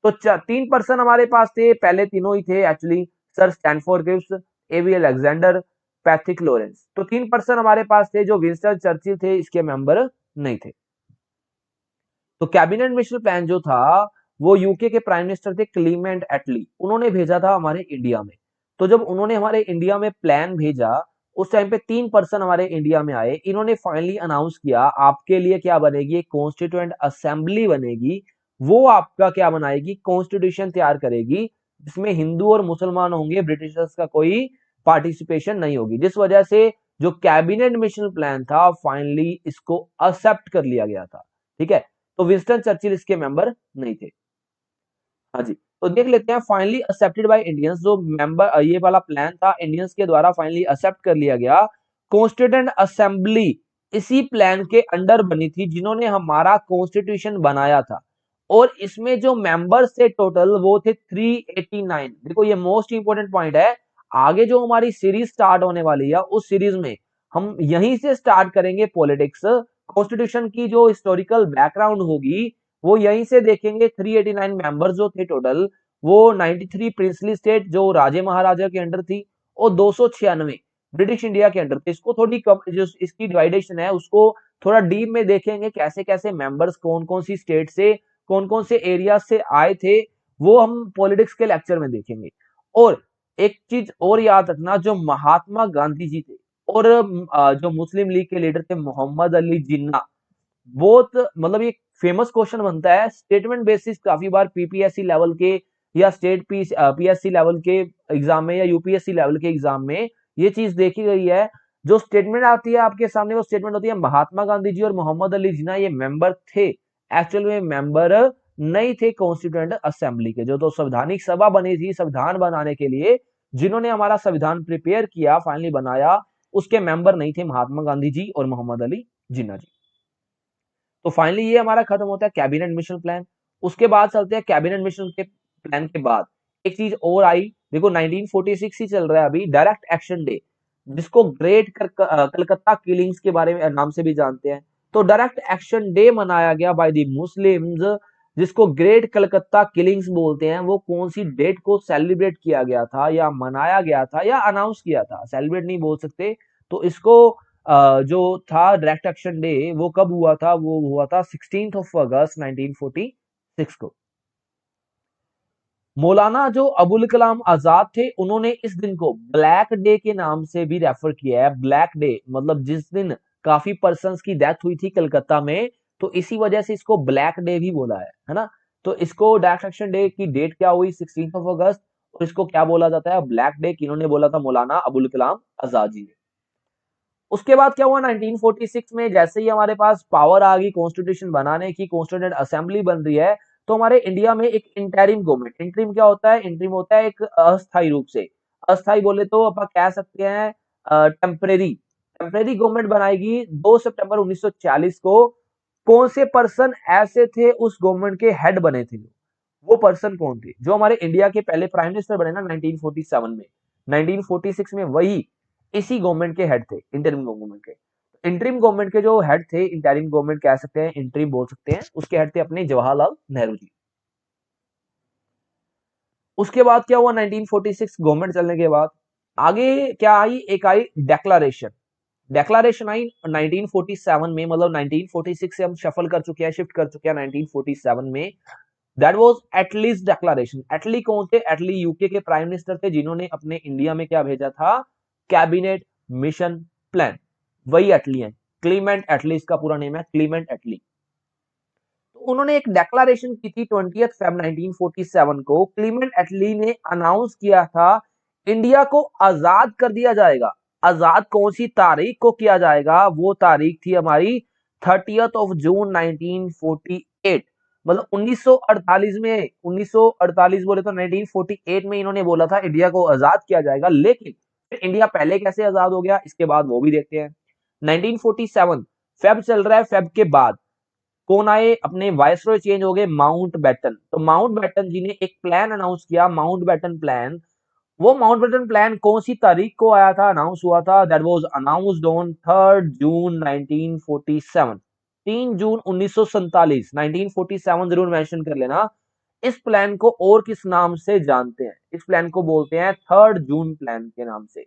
तो 3 पर्सन हमारे पास थे, पहले तीनों ही थे एक्चुअली, सर स्टैनफोर्ड गिब्स, एवी अलेक्जेंडर, पैट्रिक लॉरेंस। तो 3 पर्सन हमारे पास थे, जो विंस्टन चर्चिल थे इसके मेंबर नहीं थे। तो कैबिनेट मिशन प्लान जो था वो यूके के प्राइम मिनिस्टर थे क्लीमेंट एटली, उन्होंने भेजा था हमारे इंडिया में। तो जब उन्होंने हमारे इंडिया में प्लान भेजा, उस टाइम पे 3 पर्सन हमारे इंडिया में आए, इन्होंने फाइनली अनाउंस किया आपके लिए क्या बनेगी, एक कॉन्स्टिट्यूएंट असेंबली बनेगी, वो आपका क्या बनाएगी, कॉन्स्टिट्यूशन तैयार करेगी, जिसमें हिंदू और मुसलमान होंगे, ब्रिटिशर्स का कोई पार्टिसिपेशन नहीं होगी। जिस वजह से जो कैबिनेट मिशन प्लान था फाइनली इसको एक्सेप्ट कर लिया गया था। ठीक है, तो विंस्टन चर्चिल इसके मेंबर नहीं थे। हाँ जी, तो देख लेते हैं फाइनली एक्सेप्टेड बाय इंडियंस, जो मेंबर ये वाला प्लान था इंडियंस के द्वारा फाइनली एक्सेप्ट कर लिया गया। कॉन्स्टिट्यूएंट असेंबली इसी प्लान के अंडर बनी थी, जिन्होंने हमारा कॉन्स्टिट्यूशन बनाया था। और इसमें जो मेंबर्स थे टोटल वो थे 389। देखो ये मोस्ट इंपोर्टेंट पॉइंट है, आगे जो हमारी सीरीज स्टार्ट होने वाली है उस सीरीज में हम यहीं से स्टार्ट करेंगे पॉलिटिक्स। कॉन्स्टिट्यूशन की जो हिस्टोरिकल बैकग्राउंड होगी वो यहीं से देखेंगे। 389 मेंबर्स जो थे टोटल, वो 93 प्रिंसली स्टेट जो राजे महाराजा के अंडर थी, और 296 ब्रिटिश इंडिया के अंडर थे। इसको थोड़ी कम, जो इसकी डिवाइडेशन है उसको थोड़ा डीप में देखेंगे, कैसे कैसे मेंबर्स कौन कौन सी स्टेट से, कौन कौन से एरिया से आए थे, वो हम पॉलिटिक्स के लेक्चर में देखेंगे। और एक चीज और याद रखना, जो महात्मा गांधी जी थे और जो मुस्लिम लीग के लीडर थे मोहम्मद अली जिन्ना, बहुत मतलब ये फेमस क्वेश्चन बनता है स्टेटमेंट बेसिस, काफी बार पीपीएससी लेवल के या स्टेट पीएससी लेवल के एग्जाम में या यूपीएससी लेवल के एग्जाम में ये चीज देखी गई है। जो स्टेटमेंट आती है आपके सामने वो स्टेटमेंट होती है महात्मा गांधी जी और मोहम्मद अली जिन्ना ये मेंबर थे, एक्चुअल में मेंबर नहीं थे कॉन्स्टिट्यूएंट असेंबली के। जो तो संवैधानिक सभा बनी थी संविधान बनाने के लिए, जिन्होंने हमारा संविधान प्रिपेयर किया फाइनली बनाया, उसके मेंबर नहीं थे महात्मा गांधी जी और मोहम्मद अली जिन्ना जी। तो फाइनली ये हमारा खत्म होता है कैबिनेट मिशन प्लान। उसके बाद चलते हैं कैबिनेट मिशन के प्लान के बाद एक चीज और आई। देखो 1946 ही चल रहा है अभी, डायरेक्ट एक्शन डे, जिसको ग्रेट कलकत्ता किलिंग्स के बारे में नाम से भी जानते हैं। तो डायरेक्ट एक्शन डे मनाया गया बाय द मुस्लिम्स, जिसको ग्रेट कलकत्ता किलिंग्स बोलते हैं। वो कौन सी डेट को सेलिब्रेट किया गया था या मनाया गया था या अनाउंस किया था, सेलिब्रेट नहीं बोल सकते। तो इसको जो था डायरेक्ट एक्शन डे वो कब हुआ था, वो हुआ था 16 ऑफ अगस्त 1946 को। मौलाना जो अबुल कलाम आजाद थे उन्होंने इस दिन को ब्लैक डे के नाम से भी रेफर किया है। ब्लैक डे मतलब जिस दिन काफी पर्सन्स की डेथ हुई थी कलकत्ता में, तो इसी वजह से इसको ब्लैक डे भी बोला है ना। तो इसको डायरेक्ट एक्शन डे की डेट क्या हुई, 16 ऑफ अगस्त, और इसको क्या बोला जाता है, ब्लैक डे। किन्होंने बोला था, मौलाना अबुल कलाम आजाद जी ने। उसके बाद क्या हुआ 1946 में, जैसे ही हमारे पास पावर आ गई कॉन्स्टिट्यूशन बनाने की, कॉन्स्टिट्यूएंट असेंबली बन रही है, तो हमारे इंडिया में एक इंटरिम गवर्नमेंट, इंटरिम क्या होता है, इंटरिम होता है एक अस्थायी रूप से, अस्थायी बोले तो अपन कह सकते हैं टेम्परेरी, टेम्परेरी गवर्नमेंट बनाएगी 2 सितंबर 1940 को। कौन से पर्सन ऐसे थे उस गवर्नमेंट के हेड बने थे, वो पर्सन कौन थे, जो हमारे इंडिया के पहले प्राइम मिनिस्टर बने ना 1947 में, 1946 में वही इसी गवर्नमेंट के हेड थे, इंटरिम गवर्नमेंट के। इंटरिम गवर्नमेंट के जो हेड थे, इंटरिम गवर्नमेंट कह सकते हैं, इंटरिम बोल सकते हैं, उसके हेड थे अपने जवाहरलाल नेहरू जी। उसके बाद क्या हुआ 1946 गवर्नमेंट चलने के बाद आगे क्या आई, एक आई डेक्लारेशन। डेक्लारेशन आई 1947 में, मतलब 1946 से हम शफल कर चुके हैं, शिफ्ट कर चुके हैं 1947 में। That was एटलीज डेक्लारेशन। एटली कौन थे, एटली यूके के प्राइम मिनिस्टर थे, जिन्होंने अपने इंडिया में क्या भेजा था, कैबिनेट मिशन प्लान, वही एटली है। क्लीमेंट एटली इसका पूरा नेम है, क्लीमेंट एटली। तो उन्होंने एक डेक्लारेशन की थी 20 फेब 1947 को। क्लीमेंट एटली ने अनाउंस किया था इंडिया को आजाद कर दिया जाएगा। आजाद कौन सी तारीख को किया जाएगा, वो तारीख थी हमारी 30 ऑफ जून 1948। मतलब 1948 में, 1948 बोले तो 1948 में इन्होंने बोला था इंडिया को आजाद किया जाएगा, लेकिन फिर इंडिया पहले कैसे आजाद हो गया इसके बाद वो भी देखते हैं। 1947 फेब चल रहा है, फेब के बाद कौन आए, अपने वायसरॉय चेंज हो गए, माउंट बैटन। तो माउंट बैटन जी ने एक प्लान अनाउंस किया, माउंट बैटन प्लान। वो माउंट बैटन प्लान कौन सी तारीख को आया था, अनाउंस हुआ था, दैट वाज अनाउंस्ड ऑन 3 जून 1947, 3 जून 1947, 1947 जरूर मेंशन कर लेना। इस प्लान को और किस नाम से जानते हैं, इस प्लान को बोलते हैं 3 जून प्लान के नाम से।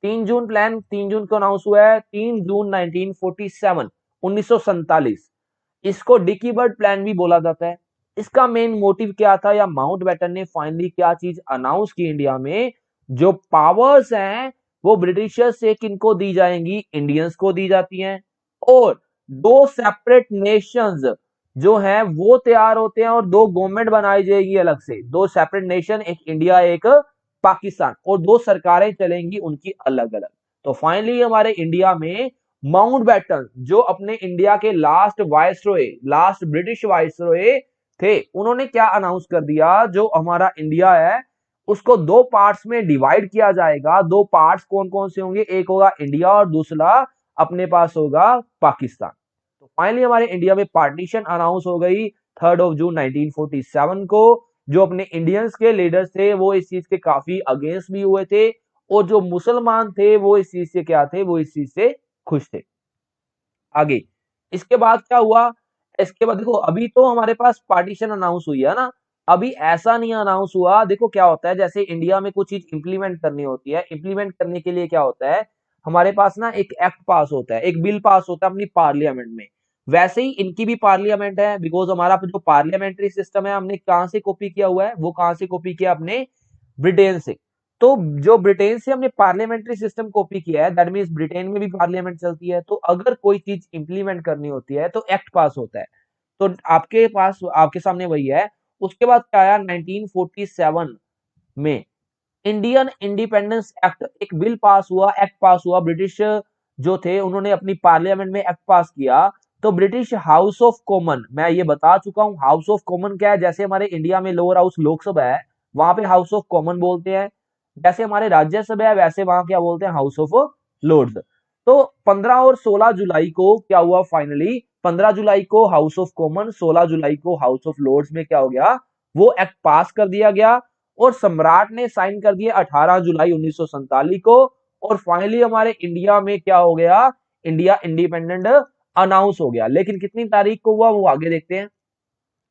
3 जून प्लान 3 जून को अनाउंस हुआ है, 3 जून 1947, 1947। इसको डिकी बर्ड प्लान भी बोला जाता है। इसका मेन मोटिव क्या था, या माउंट बैटन ने फाइनली क्या चीज अनाउंस की इंडिया में, जो पावर्स हैं वो ब्रिटिशर्स से किनको दी जाएंगी, इंडियंस को दी जाती हैं, और दो सेपरेट नेशंस जो हैं वो तैयार होते हैं, और दो गवर्नमेंट बनाई जाएगी अलग से, दो सेपरेट नेशन, एक इंडिया एक पाकिस्तान, और दो सरकारें चलेंगी उनकी अलग अलग। तो फाइनली हमारे इंडिया में माउंट बैटन जो अपने इंडिया के last viceroy, last British viceroy थे, उन्होंने क्या अनाउंस कर दिया, जो हमारा इंडिया है उसको दो पार्ट्स में डिवाइड किया जाएगा। दो पार्ट्स कौन कौन से होंगे, एक होगा इंडिया और दूसरा अपने पास होगा पाकिस्तान। तो फाइनली हमारे इंडिया में पार्टीशन अनाउंस हो गई 3 जून 1947 को। जो अपने इंडियंस के लीडर्स थे वो इस चीज के काफी अगेंस्ट भी हुए थे, और जो मुसलमान थे वो इस चीज से क्या थे, वो इस चीज से खुश थे। आगे इसके बाद क्या हुआ, इसके बाद देखो अभी तो हमारे पास पार्टीशन अनाउंस हुई है ना, अभी ऐसा नहीं अनाउंस हुआ। देखो क्या होता है, जैसे इंडिया में कुछ चीज इंप्लीमेंट करनी होती है, इंप्लीमेंट करने के लिए क्या होता है, हमारे पास ना एक एक्ट पास होता है, एक बिल पास होता है अपनी पार्लियामेंट में। वैसे ही इनकी भी पार्लियामेंट है, बिकॉज हमारा जो पार्लियामेंट्री सिस्टम है हमने कहां से कॉपी किया हुआ है, वो कहां से कॉपी किया, अपने ब्रिटेन से। तो जो ब्रिटेन से हमने पार्लियामेंट्री सिस्टम कॉपी किया है, दैट मीन्स ब्रिटेन में भी पार्लियामेंट चलती है। तो अगर कोई चीज इंप्लीमेंट करनी होती है तो एक्ट पास होता है। तो आपके पास, आपके सामने वही है। उसके बाद क्या आया 1947 में, इंडियन इंडिपेंडेंस एक्ट, एक बिल पास हुआ, एक्ट पास हुआ। ब्रिटिश जो थे उन्होंने अपनी पार्लियामेंट में एक्ट पास किया। तो ब्रिटिश हाउस ऑफ कॉमन, मैं ये बता चुका हूं हाउस ऑफ कॉमन क्या है, जैसे हमारे इंडिया में लोअर हाउस लोकसभा है, वहां पे हाउस ऑफ कॉमन बोलते हैं। जैसे हमारे राज्यसभा है वैसे वहां क्या बोलते हैं, हाउस ऑफ लॉर्ड्स। तो 15 और 16 जुलाई को क्या हुआ, फाइनली 15 जुलाई को हाउस ऑफ कॉमन, 16 जुलाई को हाउस ऑफ लॉर्ड्स में क्या हो गया, वो एक्ट पास कर दिया गया, और सम्राट ने साइन कर दिया 18 जुलाई 1947 को। और फाइनली हमारे इंडिया में क्या हो गया, इंडिया इंडिपेंडेंट अनाउंस हो गया। लेकिन कितनी तारीख को हुआ वो आगे देखते हैं।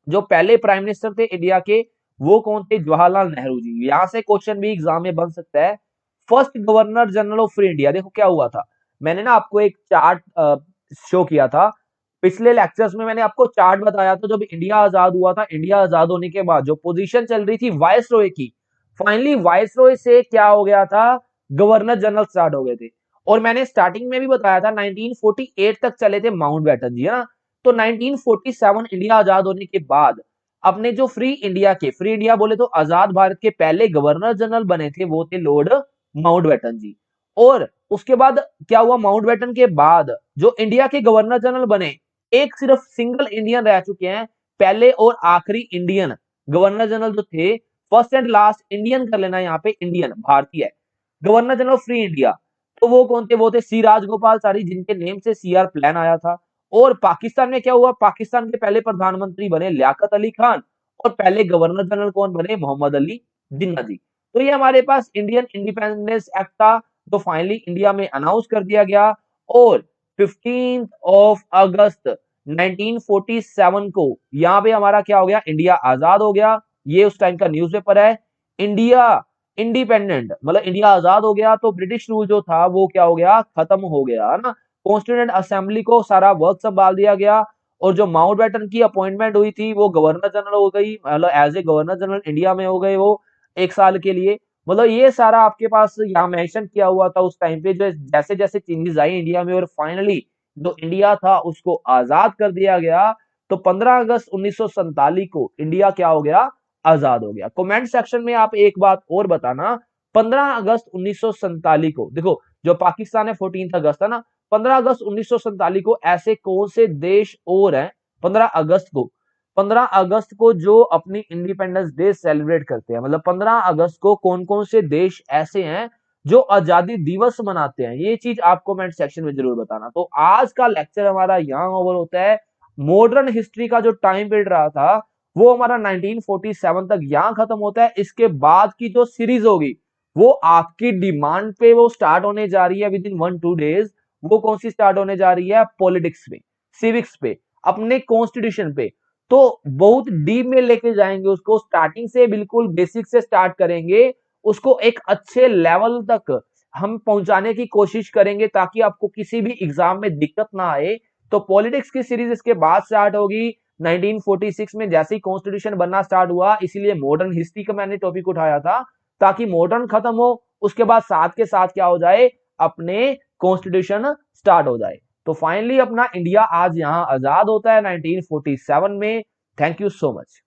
जो पहले प्राइम मिनिस्टर थे इंडिया के वो कौन थे, जवाहरलाल नेहरू जी। यहां से क्वेश्चन भी एग्जाम में बन सकता है। First governor general of free India, देखो क्या हुआ था, मैंने ना आपको एक चार्ट शो किया था पिछले लेक्चर्स में, मैंने आपको चार्ट बताया था। जब इंडिया आजाद हुआ था, इंडिया आजाद होने के बाद जो पोजीशन चल रही थी वायसरॉय की, फाइनली वायसरॉय से क्या हो गया था, गवर्नर जनरल स्टार्ट हो गए थे। और मैंने स्टार्टिंग में भी बताया था 1948 तक चले थे माउंट बैटन जी, है ना। तो 1947 इंडिया आजाद होने के बाद अपने जो फ्री इंडिया के, फ्री इंडिया बोले तो आजाद भारत के पहले गवर्नर जनरल बने थे वो थे लॉर्ड माउंट बैटन जी। और उसके बाद क्या हुआ, माउंट बैटन के बाद जो इंडिया के गवर्नर जनरल बने, एक सिर्फ सिंगल इंडियन रह चुके हैं, पहले और आखिरी इंडियन गवर्नर जनरल जो थे, फर्स्ट एंड लास्ट इंडियन कर लेना यहाँ पे, इंडियन भारतीय गवर्नर जनरल फ्री इंडिया। तो वो कौन थे, वो थे सी राजगोपालचारी, जिनके नेम से सीआर प्लान आया था। और पाकिस्तान में क्या हुआ, पाकिस्तान के पहले प्रधानमंत्री बने लियाकत अली खान, और पहले गवर्नर जनरल कौन बने, मोहम्मद अली जिन्ना जी। तो ये हमारे पास इंडियन इंडिपेंडेंस एक्ट था, तो फाइनली इंडिया में अनाउंस कर दिया गया। और 15 अगस्त 1947 को यहां पे हमारा क्या हो गया, इंडिया आजाद हो गया। ये उस टाइम का न्यूज़पेपर है। इंडिया इंडिपेंडेंट मतलब इंडिया आजाद हो गया, तो ब्रिटिश रूल जो था वो क्या हो गया, खत्म हो गया, है ना। कॉन्स्टिट्यूएंट असेंबली को सारा वर्क संभाल दिया गया। और जो माउंट बैटन की अपॉइंटमेंट हुई थी वो गवर्नर जनरल हो गई, मतलब as a governor general India में हो गए वो 1 साल के लिए। मतलब ये सारा आपके पास यहाँ मेंशन किया हुआ था उस टाइम पे, जो जैसे जैसे चेंजेस आई इंडिया में, और फाइनली जो इंडिया था उसको आजाद कर दिया गया। तो 15 अगस्त 1947 को इंडिया क्या हो गया, आजाद हो गया। कमेंट सेक्शन में आप एक बात और बताना, 15 अगस्त 1947 को, देखो जो पाकिस्तान है 14 अगस्त है ना, 15 अगस्त 1947 को ऐसे कौन से देश और हैं 15 अगस्त को, 15 अगस्त को जो अपनी इंडिपेंडेंस डे सेलिब्रेट करते हैं, मतलब 15 अगस्त को कौन कौन से देश ऐसे हैं जो आजादी दिवस मनाते हैं, ये चीज आप कमेंट सेक्शन में जरूर बताना। तो आज का लेक्चर हमारा यहाँ ओवर होता है। मॉडर्न हिस्ट्री का जो टाइम पीरियड रहा था वो हमारा 1947 तक यहाँ खत्म होता है। इसके बाद की जो सीरीज होगी वो आपकी डिमांड पे वो स्टार्ट होने जा रही है विद इन 1-2 डेज। वो कौन सी स्टार्ट होने जा रही है? पॉलिटिक्स पे, सिविक्स पे, अपने कॉन्स्टिट्यूशन पे। तो बहुत डीप में लेके जाएंगे उसको, स्टार्टिंग से बिल्कुल बेसिक से स्टार्ट करेंगे, उसको एक अच्छे लेवल तक हम पहुंचाने की कोशिश करेंगे ताकि आपको किसी भी एग्जाम में दिक्कत ना आए। तो पॉलिटिक्स की सीरीज इसके बाद स्टार्ट होगी 1946 में, जैसे ही कॉन्स्टिट्यूशन बनना स्टार्ट हुआ, इसीलिए मॉडर्न हिस्ट्री का मैंने टॉपिक उठाया था ताकि मॉडर्न खत्म हो, उसके बाद साथ के साथ क्या हो जाए, अपने कॉन्स्टिट्यूशन स्टार्ट हो जाए। तो फाइनली अपना इंडिया आज यहां आजाद होता है 1947 में। Thank you so much.